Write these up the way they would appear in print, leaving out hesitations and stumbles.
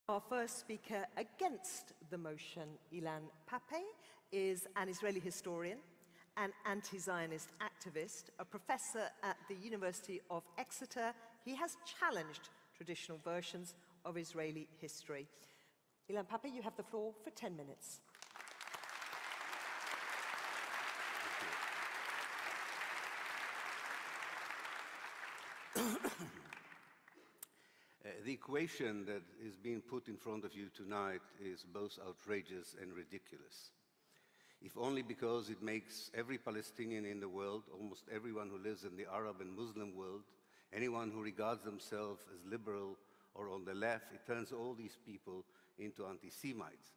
Our first speaker against the motion, Ilan Pappé, is an Israeli historian, an anti-Zionist activist, a professor at the University of Exeter. He has challenged traditional versions of Israeli history. Ilan Pappé, you have the floor for 10 minutes. The equation that is being put in front of you tonight is both outrageous and ridiculous. If only because it makes every Palestinian in the world, almost everyone who lives in the Arab and Muslim world, anyone who regards themselves as liberal or on the left, it turns all these people into anti-Semites.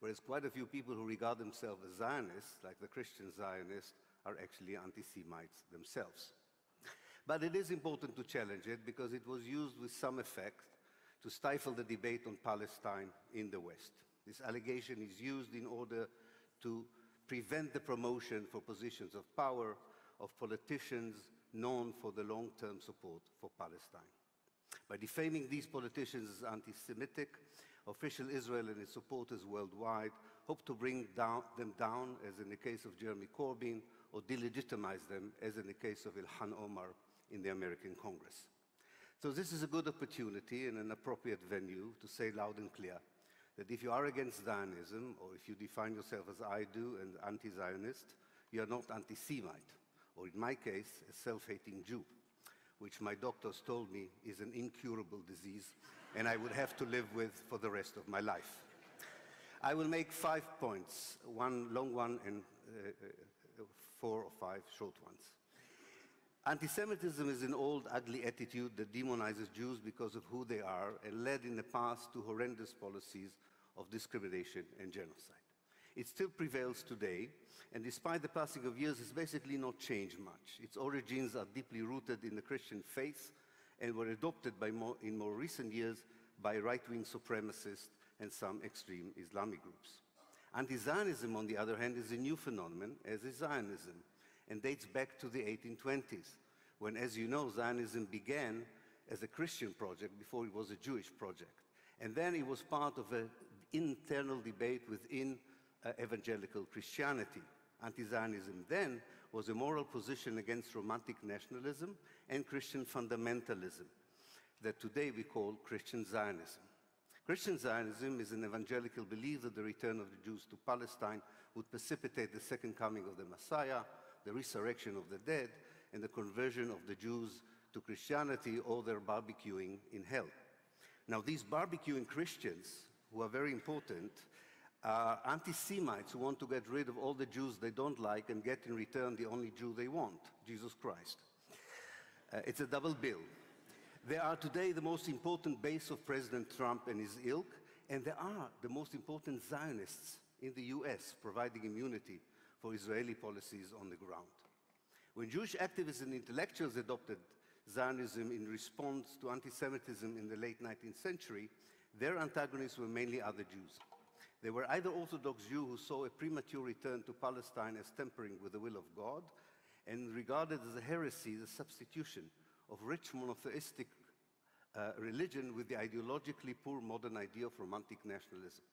Whereas quite a few people who regard themselves as Zionists, like the Christian Zionists, are actually anti-Semites themselves. But it is important to challenge it because it was used with some effect to stifle the debate on Palestine in the West. This allegation is used in order to prevent the promotion for positions of power of politicians known for the long-term support for Palestine. By defaming these politicians as anti-Semitic, official Israel and its supporters worldwide hope to bring them down, as in the case of Jeremy Corbyn, or delegitimize them, as in the case of Ilhan Omar in the American Congress. So this is a good opportunity and an appropriate venue to say loud and clear that if you are against Zionism, or if you define yourself as I do, an anti-Zionist, you are not anti-Semite, or in my case, a self-hating Jew, which my doctors told me is an incurable disease, and I would have to live with for the rest of my life. I will make 5 points, one long one and 4 or 5 short ones. Anti-Semitism is an old, ugly attitude that demonizes Jews because of who they are and led in the past to horrendous policies of discrimination and genocide. It still prevails today, and despite the passing of years, it's basically not changed much. Its origins are deeply rooted in the Christian faith and were adopted in more recent years by right-wing supremacists and some extreme Islamic groups. Anti-Zionism, on the other hand, is a new phenomenon, as is Zionism, and dates back to the 1820s, when, as you know, Zionism began as a Christian project before it was a Jewish project. And then it was part of an internal debate within evangelical Christianity. Anti-Zionism then was a moral position against romantic nationalism and Christian fundamentalism that today we call Christian Zionism. Christian Zionism is an evangelical belief that the return of the Jews to Palestine would precipitate the second coming of the Messiah, the resurrection of the dead, and the conversion of the Jews to Christianity or their barbecuing in hell. Now, these barbecuing Christians, who are very important, are anti-Semites who want to get rid of all the Jews they don't like and get in return the only Jew they want, Jesus Christ. It's a double bill. They are today the most important base of President Trump and his ilk, and they are the most important Zionists in the US, providing immunity for Israeli policies on the ground. When Jewish activists and intellectuals adopted Zionism in response to anti-Semitism in the late 19th century, their antagonists were mainly other Jews. They were either Orthodox Jews who saw a premature return to Palestine as tampering with the will of God and regarded as a heresy the substitution of rich monotheistic religion with the ideologically poor modern idea of romantic nationalism.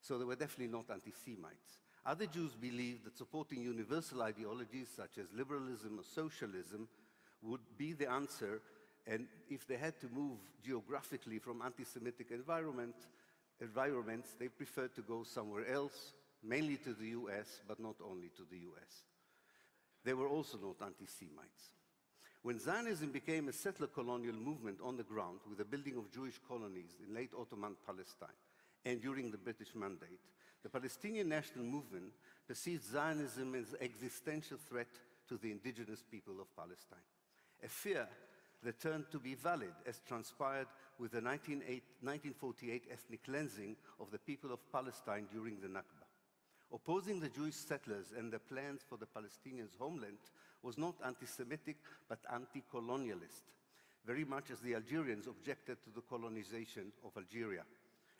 So they were definitely not anti-Semites. Other Jews believed that supporting universal ideologies such as liberalism or socialism would be the answer, and if they had to move geographically from anti-Semitic environments, they preferred to go somewhere else, mainly to the US, but not only to the US. They were also not anti-Semites. When Zionism became a settler colonial movement on the ground with the building of Jewish colonies in late Ottoman Palestine and during the British Mandate, the Palestinian national movement perceived Zionism as an existential threat to the indigenous people of Palestine, a fear that turned to be valid as transpired with the 1948 ethnic cleansing of the people of Palestine during the Nakba. Opposing the Jewish settlers and their plans for the Palestinians' homeland was not anti-Semitic, but anti-colonialist, very much as the Algerians objected to the colonization of Algeria.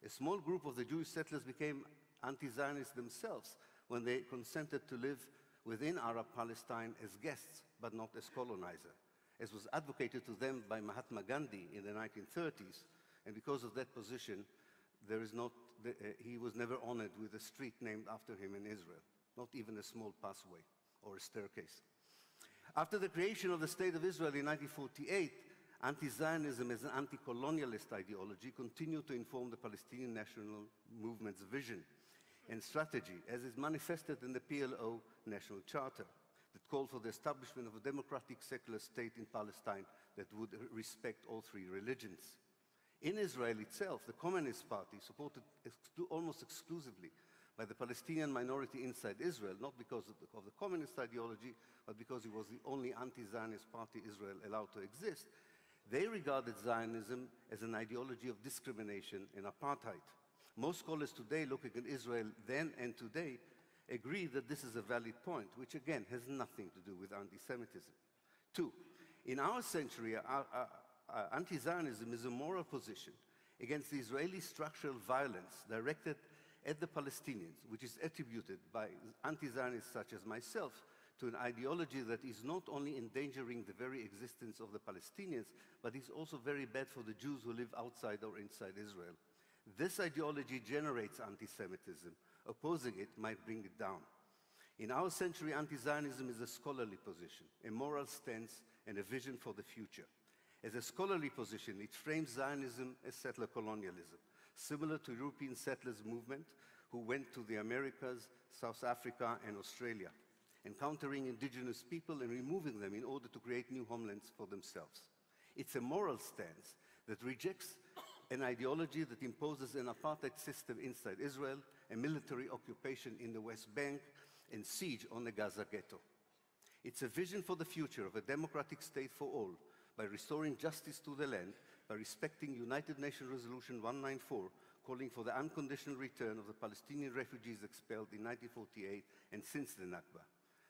A small group of the Jewish settlers became anti-Zionists themselves when they consented to live within Arab Palestine as guests, but not as colonizers, as was advocated to them by Mahatma Gandhi in the 1930s. And because of that position, he was never honored with a street named after him in Israel, not even a small pathway or a staircase. After the creation of the State of Israel in 1948, anti-Zionism as an anti-colonialist ideology continued to inform the Palestinian national movement's vision and strategy, as is manifested in the PLO National Charter, that called for the establishment of a democratic secular state in Palestine that would respect all three religions. In Israel itself, the Communist Party, supported almost exclusively by the Palestinian minority inside Israel, not because of the communist ideology, but because it was the only anti-Zionist party Israel allowed to exist, they regarded Zionism as an ideology of discrimination and apartheid. Most scholars today, looking at Israel then and today, agree that this is a valid point, which again has nothing to do with anti-Semitism. Two, in our century, anti-Zionism is a moral position against the Israeli structural violence directed at the Palestinians, which is attributed by anti-Zionists such as myself to an ideology that is not only endangering the very existence of the Palestinians, but is also very bad for the Jews who live outside or inside Israel. This ideology generates anti-Semitism. Opposing it might bring it down. In our century, anti-Zionism is a scholarly position, a moral stance, and a vision for the future. As a scholarly position, it frames Zionism as settler colonialism, similar to European settlers movement who went to the Americas, South Africa, and Australia, encountering indigenous people and removing them in order to create new homelands for themselves. It's a moral stance that rejects an ideology that imposes an apartheid system inside Israel, a military occupation in the West Bank, and siege on the Gaza ghetto. It's a vision for the future of a democratic state for all, by restoring justice to the land, by respecting United Nations Resolution 194, calling for the unconditional return of the Palestinian refugees expelled in 1948 and since the Nakba.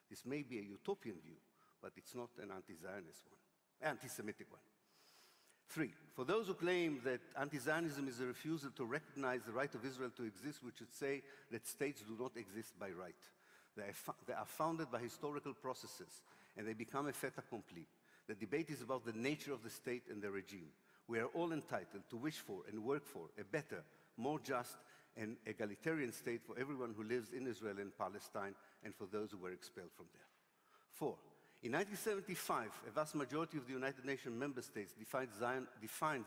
This may be a utopian view, but it's not an anti-Zionist one, anti-Semitic one. Three, for those who claim that anti-Zionism is a refusal to recognize the right of Israel to exist, we should say that states do not exist by right. They are founded by historical processes, and they become a fait accompli. The debate is about the nature of the state and the regime. We are all entitled to wish for and work for a better, more just, and egalitarian state for everyone who lives in Israel and Palestine, and for those who were expelled from there. Four, in 1975, a vast majority of the United Nations member states defined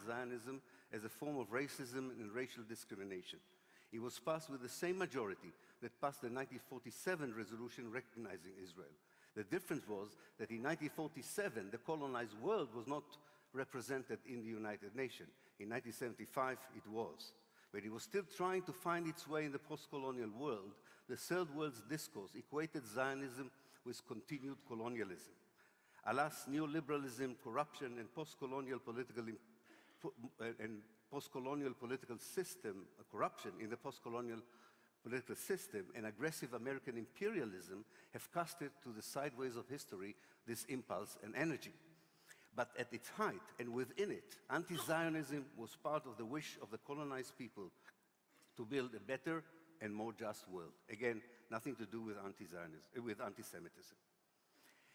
Zionism as a form of racism and racial discrimination. It was passed with the same majority that passed the 1947 resolution recognizing Israel. The difference was that in 1947, the colonized world was not represented in the United Nations. In 1975, it was. But it was still trying to find its way in the post-colonial world. The Third World's discourse equated Zionism with continued colonialism. Alas, neoliberalism, corruption, and post-colonial political system, corruption in the post-colonial political system, and aggressive American imperialism have casted to the sideways of history this impulse and energy. But at its height and within it, anti-Zionism was part of the wish of the colonized people to build a better and more just world. Again, nothing to do with anti-Semitism.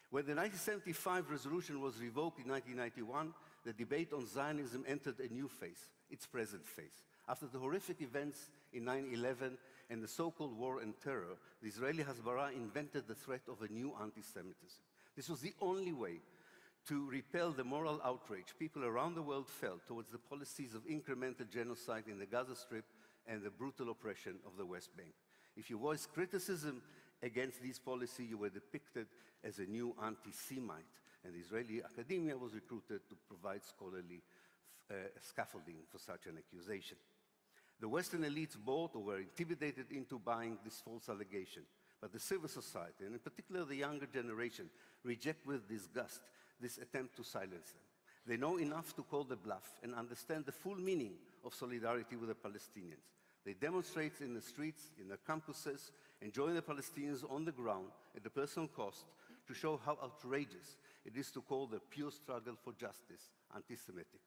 When the 1975 resolution was revoked in 1991, the debate on Zionism entered a new phase, its present phase. After the horrific events in 9/11 and the so-called war and terror, the Israeli Hasbara invented the threat of a new anti-Semitism. This was the only way to repel the moral outrage people around the world felt towards the policies of incremental genocide in the Gaza Strip and the brutal oppression of the West Bank. If you voiced criticism against these policies, you were depicted as a new anti-Semite, and the Israeli academia was recruited to provide scholarly scaffolding for such an accusation. The Western elites bought or were intimidated into buying this false allegation, but the civil society, and in particular the younger generation, reject with disgust this attempt to silence them. They know enough to call the bluff and understand the full meaning of solidarity with the Palestinians. They demonstrate in the streets, in their campuses, and join the Palestinians on the ground at a personal cost to show how outrageous it is to call the pure struggle for justice anti-Semitic.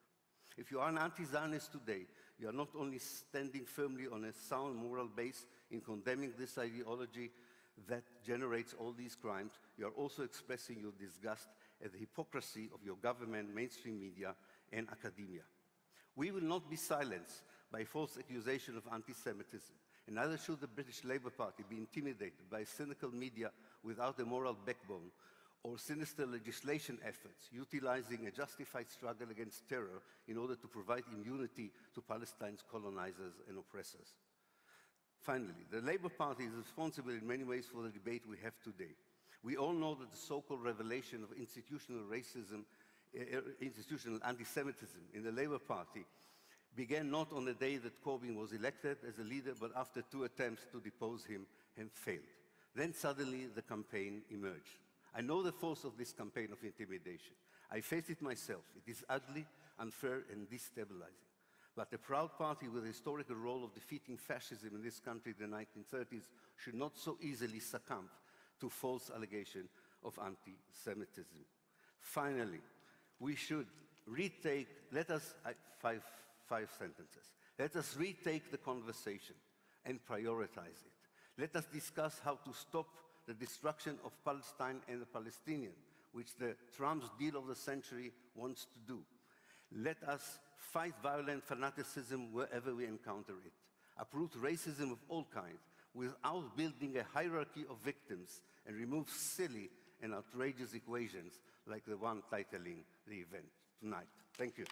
If you are an anti-Zionist today, you are not only standing firmly on a sound moral base in condemning this ideology that generates all these crimes, you are also expressing your disgust at the hypocrisy of your government, mainstream media, and academia. We will not be silenced by false accusation of anti-Semitism. And neither should the British Labour Party be intimidated by cynical media without a moral backbone or sinister legislation efforts utilizing a justified struggle against terror in order to provide immunity to Palestine's colonizers and oppressors. Finally, the Labour Party is responsible in many ways for the debate we have today. We all know that the so-called revelation of institutional racism, institutional anti-Semitism in the Labour Party began not on the day that Corbyn was elected as a leader, but after 2 attempts to depose him and failed. Then suddenly the campaign emerged. I know the force of this campaign of intimidation. I faced it myself. It is ugly, unfair, and destabilizing. But a proud party with a historical role of defeating fascism in this country in the 1930s should not so easily succumb to false allegation of anti-Semitism. Finally, we should retake, five sentences. Let us retake the conversation and prioritize it. Let us discuss how to stop the destruction of Palestine and the Palestinians, which the Trump's deal of the century wants to do. Let us fight violent fanaticism wherever we encounter it. Uproot racism of all kinds without building a hierarchy of victims, and remove silly and outrageous equations like the one titling the event tonight. Thank you.